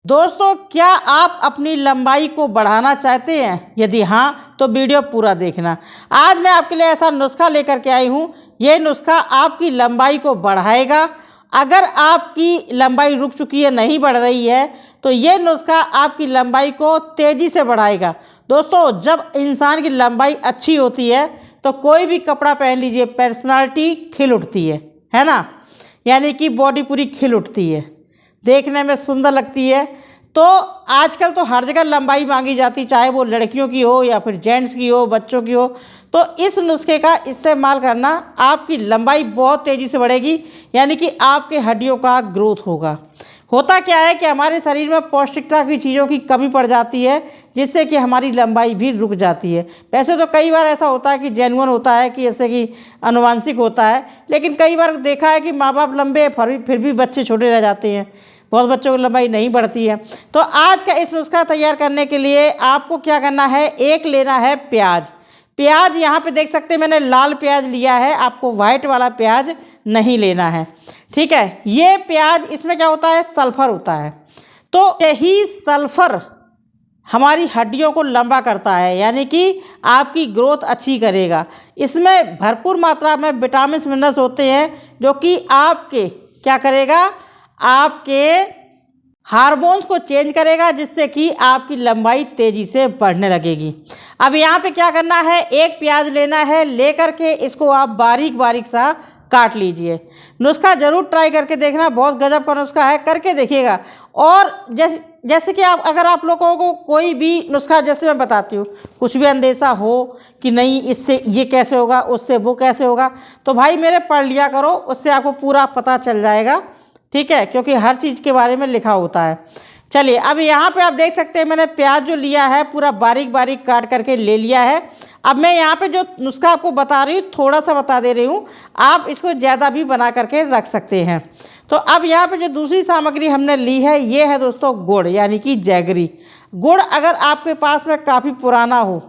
दोस्तों, क्या आप अपनी लंबाई को बढ़ाना चाहते हैं? यदि हाँ, तो वीडियो पूरा देखना। आज मैं आपके लिए ऐसा नुस्खा लेकर के आई हूँ। ये नुस्खा आपकी लंबाई को बढ़ाएगा। अगर आपकी लंबाई रुक चुकी है, नहीं बढ़ रही है, तो ये नुस्खा आपकी लंबाई को तेज़ी से बढ़ाएगा। दोस्तों, जब इंसान की लंबाई अच्छी होती है तो कोई भी कपड़ा पहन लीजिए, पर्सनालिटी खिल उठती है ना। यानी कि बॉडी पूरी खिल उठती है, देखने में सुंदर लगती है। तो आजकल तो हर जगह लंबाई मांगी जाती, चाहे वो लड़कियों की हो या फिर जेंट्स की हो, बच्चों की हो। तो इस नुस्खे का इस्तेमाल करना, आपकी लंबाई बहुत तेज़ी से बढ़ेगी, यानी कि आपके हड्डियों का ग्रोथ होगा। होता क्या है कि हमारे शरीर में पौष्टिकता की चीज़ों की कमी पड़ जाती है, जिससे कि हमारी लंबाई भी रुक जाती है। वैसे तो कई बार ऐसा होता है कि जेन्युइन होता है, कि जैसे कि आनुवांशिक होता है, लेकिन कई बार देखा है कि माँ बाप लंबे फिर भी बच्चे छोटे रह जाते हैं, बहुत बच्चों की लंबाई नहीं बढ़ती है। तो आज का इस नुस्खा तैयार करने के लिए आपको क्या करना है, एक लेना है प्याज। प्याज यहाँ पे देख सकते हैं, मैंने लाल प्याज लिया है, आपको वाइट वाला प्याज नहीं लेना है, ठीक है। ये प्याज, इसमें क्या होता है, सल्फर होता है। तो यही सल्फर हमारी हड्डियों को लंबा करता है, यानी कि आपकी ग्रोथ अच्छी करेगा। इसमें भरपूर मात्रा में विटामिन मिनरल्स होते हैं, जो कि आपके क्या करेगा, आपके हार्मोन्स को चेंज करेगा, जिससे कि आपकी लंबाई तेज़ी से बढ़ने लगेगी। अब यहाँ पे क्या करना है, एक प्याज लेना है, लेकर के इसको आप बारीक बारीक सा काट लीजिए। नुस्खा ज़रूर ट्राई करके देखना, बहुत गजब का नुस्खा है, करके देखिएगा। और जैसे कि अगर आप लोगों को कोई भी नुस्खा, जैसे मैं बताती हूँ, कुछ भी अंदेशा हो कि नहीं इससे ये कैसे होगा, उससे वो कैसे होगा, तो भाई मेरे पढ़ लिया करो, उससे आपको पूरा पता चल जाएगा, ठीक है, क्योंकि हर चीज़ के बारे में लिखा होता है। चलिए, अब यहाँ पे आप देख सकते हैं, मैंने प्याज जो लिया है पूरा बारीक बारीक काट करके ले लिया है। अब मैं यहाँ पे जो नुस्खा आपको बता रही हूँ, थोड़ा सा बता दे रही हूँ, आप इसको ज़्यादा भी बना करके रख सकते हैं। तो अब यहाँ पे जो दूसरी सामग्री हमने ली है, ये है दोस्तों गुड़, यानी कि जैगरी। गुड़ अगर आपके पास में काफ़ी पुराना हो,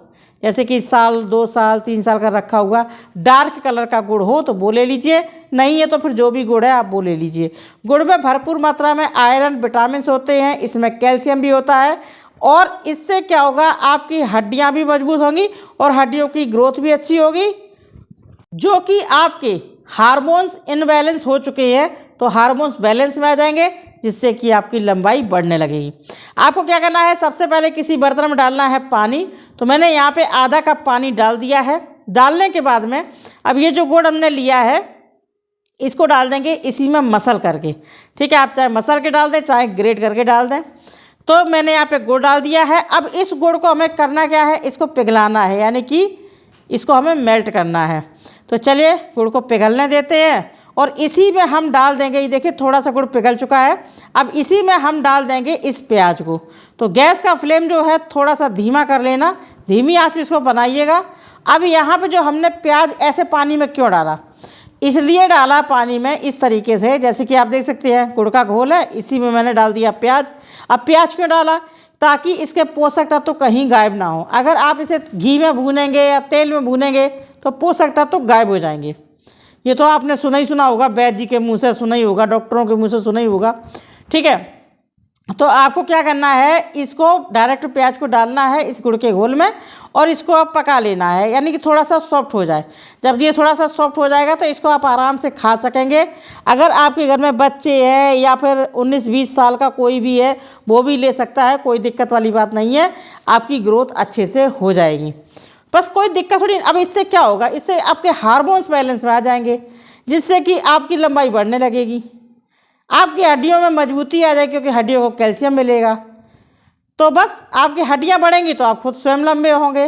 जैसे कि साल 2 साल 3 साल का रखा हुआ डार्क कलर का गुड़ हो, तो वो ले लीजिए। नहीं है तो फिर जो भी गुड़ है आप वो ले लीजिए। गुड़ में भरपूर मात्रा में आयरन, विटामिन होते हैं, इसमें कैल्शियम भी होता है, और इससे क्या होगा, आपकी हड्डियां भी मजबूत होंगी और हड्डियों की ग्रोथ भी अच्छी होगी। जो कि आपके हार्मोन्स इनबैलेंस हो चुके हैं, तो हार्मोन्स बैलेंस में आ जाएंगे, जिससे कि आपकी लंबाई बढ़ने लगेगी। आपको क्या करना है, सबसे पहले किसी बर्तन में डालना है पानी। तो मैंने यहाँ पे आधा कप पानी डाल दिया है। डालने के बाद में अब ये जो गुड़ हमने लिया है, इसको डाल देंगे इसी में मसल करके, ठीक है। आप चाहे मसल के डाल दें, चाहे ग्रेट करके डाल दें। तो मैंने यहाँ पे गुड़ डाल दिया है। अब इस गुड़ को हमें करना क्या है, इसको पिघलाना है, यानी कि इसको हमें मेल्ट करना है। तो चलिए गुड़ को पिघलने देते हैं, और इसी में हम डाल देंगे, ये देखिए थोड़ा सा गुड़ पिघल चुका है। अब इसी में हम डाल देंगे इस प्याज को। तो गैस का फ्लेम जो है थोड़ा सा धीमा कर लेना, धीमी आंच पे इसको बनाइएगा। अब यहाँ पे जो हमने प्याज ऐसे पानी में क्यों डाला, इसलिए डाला पानी में इस तरीके से, जैसे कि आप देख सकते हैं गुड़ का घोल है, इसी में मैंने डाल दिया प्याज। अब प्याज क्यों डाला, ताकि इसके पोषक तत्व तो कहीं गायब ना हो। अगर आप इसे घी में भूनेंगे या तेल में भूनेंगे तो पोषक तत्व तो गायब हो जाएंगे। ये तो आपने सुना ही सुना होगा, वैद्य जी के मुंह से सुना ही होगा, डॉक्टरों के मुंह से सुना ही होगा, ठीक है। तो आपको क्या करना है, इसको डायरेक्ट प्याज को डालना है इस गुड़ के घोल में, और इसको आप पका लेना है, यानी कि थोड़ा सा सॉफ्ट हो जाए। जब ये थोड़ा सा सॉफ्ट हो जाएगा तो इसको आप आराम से खा सकेंगे। अगर आपके घर में बच्चे हैं या फिर 19-20 साल का कोई भी है, वो भी ले सकता है, कोई दिक्कत वाली बात नहीं है। आपकी ग्रोथ अच्छे से हो जाएगी, बस कोई दिक्कत थोड़ी। अब इससे क्या होगा, इससे आपके हार्मोन्स बैलेंस में आ जाएंगे, जिससे कि आपकी लंबाई बढ़ने लगेगी, आपकी हड्डियों में मजबूती आ जाएगी, क्योंकि हड्डियों को कैल्शियम मिलेगा। तो बस आपकी हड्डियां बढ़ेंगी तो आप खुद स्वयं लंबे होंगे।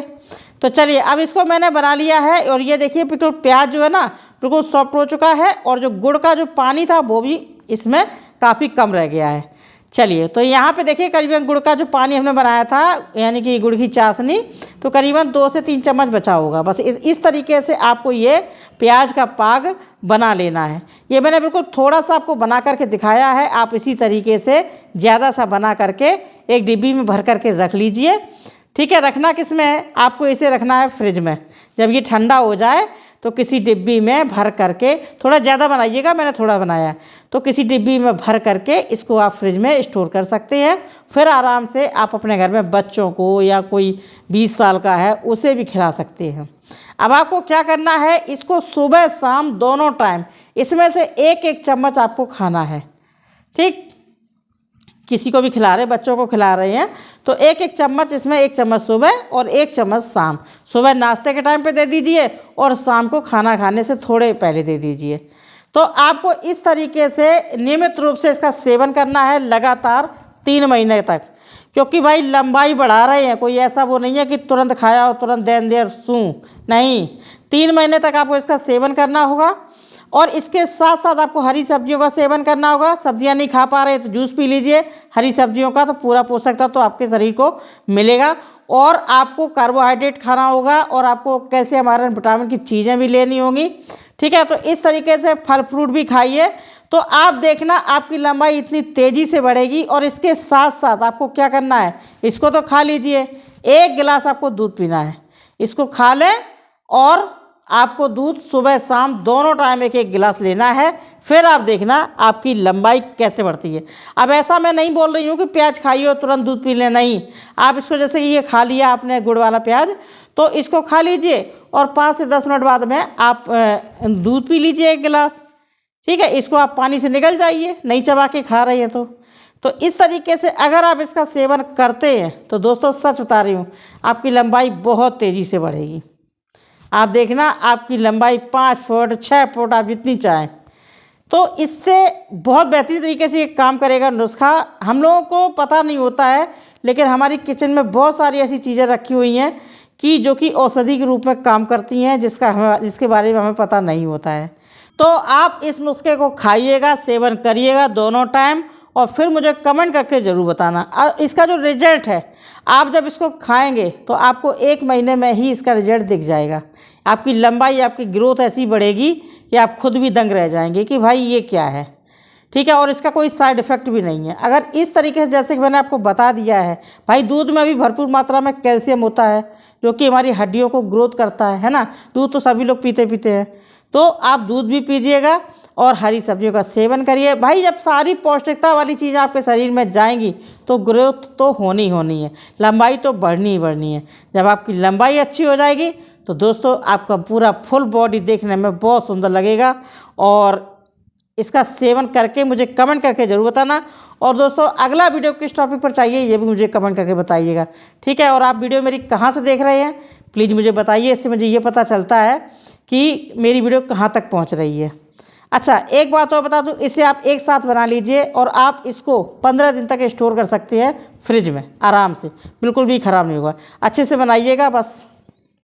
तो चलिए, अब इसको मैंने बना लिया है, और ये देखिए बिल्कुल प्याज जो है ना बिल्कुल सॉफ्ट हो चुका है, और जो गुड़ का जो पानी था वो भी इसमें काफ़ी कम रह गया है। चलिए, तो यहाँ पे देखिए करीबन गुड़ का जो पानी हमने बनाया था, यानी कि गुड़ की चाशनी, तो करीबन 2 से 3 चम्मच बचा होगा। बस इस तरीके से आपको ये प्याज का पाग बना लेना है। ये मैंने बिल्कुल थोड़ा सा आपको बना करके दिखाया है, आप इसी तरीके से ज़्यादा सा बना करके एक डिब्बी में भर करके रख लीजिए, ठीक है, रखना किस में है, आपको इसे रखना है फ्रिज में। जब ये ठंडा हो जाए तो किसी डिब्बी में भर करके, थोड़ा ज़्यादा बनाइएगा, मैंने थोड़ा बनाया है, तो किसी डिब्बी में भर करके इसको आप फ्रिज में स्टोर कर सकते हैं। फिर आराम से आप अपने घर में बच्चों को या कोई 20 साल का है उसे भी खिला सकते हैं। अब आपको क्या करना है, इसको सुबह शाम दोनों टाइम इसमें से एक एक चम्मच आपको खाना है। ठीक, किसी को भी खिला रहे, बच्चों को खिला रहे हैं तो एक एक चम्मच, इसमें एक चम्मच सुबह और एक चम्मच शाम। सुबह नाश्ते के टाइम पे दे दीजिए और शाम को खाना खाने से थोड़े पहले दे दीजिए। तो आपको इस तरीके से नियमित रूप से इसका सेवन करना है लगातार 3 महीने तक, क्योंकि भाई लंबाई बढ़ा रहे हैं, कोई ऐसा वो नहीं है कि तुरंत खाया और तुरंत देन देर सूं, नहीं, 3 महीने तक आपको इसका सेवन करना होगा। और इसके साथ साथ आपको हरी सब्जियों का सेवन करना होगा। सब्जियां नहीं खा पा रहे तो जूस पी लीजिए हरी सब्जियों का, तो पूरा पोषक तत्व तो आपके शरीर को मिलेगा। और आपको कार्बोहाइड्रेट खाना होगा और आपको कैल्शियम, आयरन, विटामिन की चीज़ें भी लेनी होंगी। ठीक है, तो इस तरीके से फल फ्रूट भी खाइए, तो आप देखना आपकी लंबाई इतनी तेज़ी से बढ़ेगी। और इसके साथ साथ आपको क्या करना है, इसको तो खा लीजिए, 1 गिलास आपको दूध पीना है, इसको खा लें और आपको दूध सुबह शाम दोनों टाइम एक एक गिलास लेना है। फिर आप देखना आपकी लंबाई कैसे बढ़ती है। अब ऐसा मैं नहीं बोल रही हूँ कि प्याज खाइए और तुरंत दूध पी लें, नहीं, आप इसको जैसे कि ये खा लिया आपने गुड़ वाला प्याज, तो इसको खा लीजिए और 5 से 10 मिनट बाद में आप दूध पी लीजिए 1 गिलास। ठीक है, इसको आप पानी से निगल जाइए, नहीं चबा के खा रही हैं तो इस तरीके से अगर आप इसका सेवन करते हैं तो दोस्तों सच बता रही हूँ आपकी लंबाई बहुत तेज़ी से बढ़ेगी। आप देखना आपकी लंबाई 5 फुट 6 फुट आप जितनी चाहें, तो इससे बहुत बेहतरीन तरीके से ये काम करेगा नुस्खा। हम लोगों को पता नहीं होता है, लेकिन हमारी किचन में बहुत सारी ऐसी चीज़ें रखी हुई हैं कि जो कि औषधि के रूप में काम करती हैं, जिसके बारे में हमें पता नहीं होता है। तो आप इस नुस्खे को खाइएगा, सेवन करिएगा दोनों टाइम, और फिर मुझे कमेंट करके ज़रूर बताना। इसका जो रिजल्ट है, आप जब इसको खाएंगे तो आपको 1 महीने में ही इसका रिजल्ट दिख जाएगा। आपकी लंबाई, आपकी ग्रोथ ऐसी बढ़ेगी कि आप खुद भी दंग रह जाएंगे कि भाई ये क्या है। ठीक है, और इसका कोई साइड इफ़ेक्ट भी नहीं है। अगर इस तरीके से जैसे कि मैंने आपको बता दिया है, भाई दूध में भी भरपूर मात्रा में कैल्शियम होता है जो कि हमारी हड्डियों को ग्रोथ करता है ना। दूध तो सभी लोग पीते हैं, तो आप दूध भी पीजिएगा और हरी सब्जियों का सेवन करिए। भाई जब सारी पौष्टिकता वाली चीज़ें आपके शरीर में जाएंगी तो ग्रोथ तो होनी है, लंबाई तो बढ़नी ही बढ़नी है। जब आपकी लंबाई अच्छी हो जाएगी तो दोस्तों आपका पूरा फुल बॉडी देखने में बहुत सुंदर लगेगा। और इसका सेवन करके मुझे कमेंट करके ज़रूर बताना। और दोस्तों अगला वीडियो किस टॉपिक पर चाहिए ये भी मुझे कमेंट करके बताइएगा। ठीक है, और आप वीडियो मेरी कहाँ से देख रहे हैं प्लीज़ मुझे बताइए, इससे मुझे ये पता चलता है कि मेरी वीडियो कहाँ तक पहुँच रही है। अच्छा, एक बात और बता दूं, इसे आप एक साथ बना लीजिए और आप इसको 15 दिन तक स्टोर कर सकते हैं फ्रिज में आराम से, बिल्कुल भी ख़राब नहीं होगा। अच्छे से बनाइएगा बस।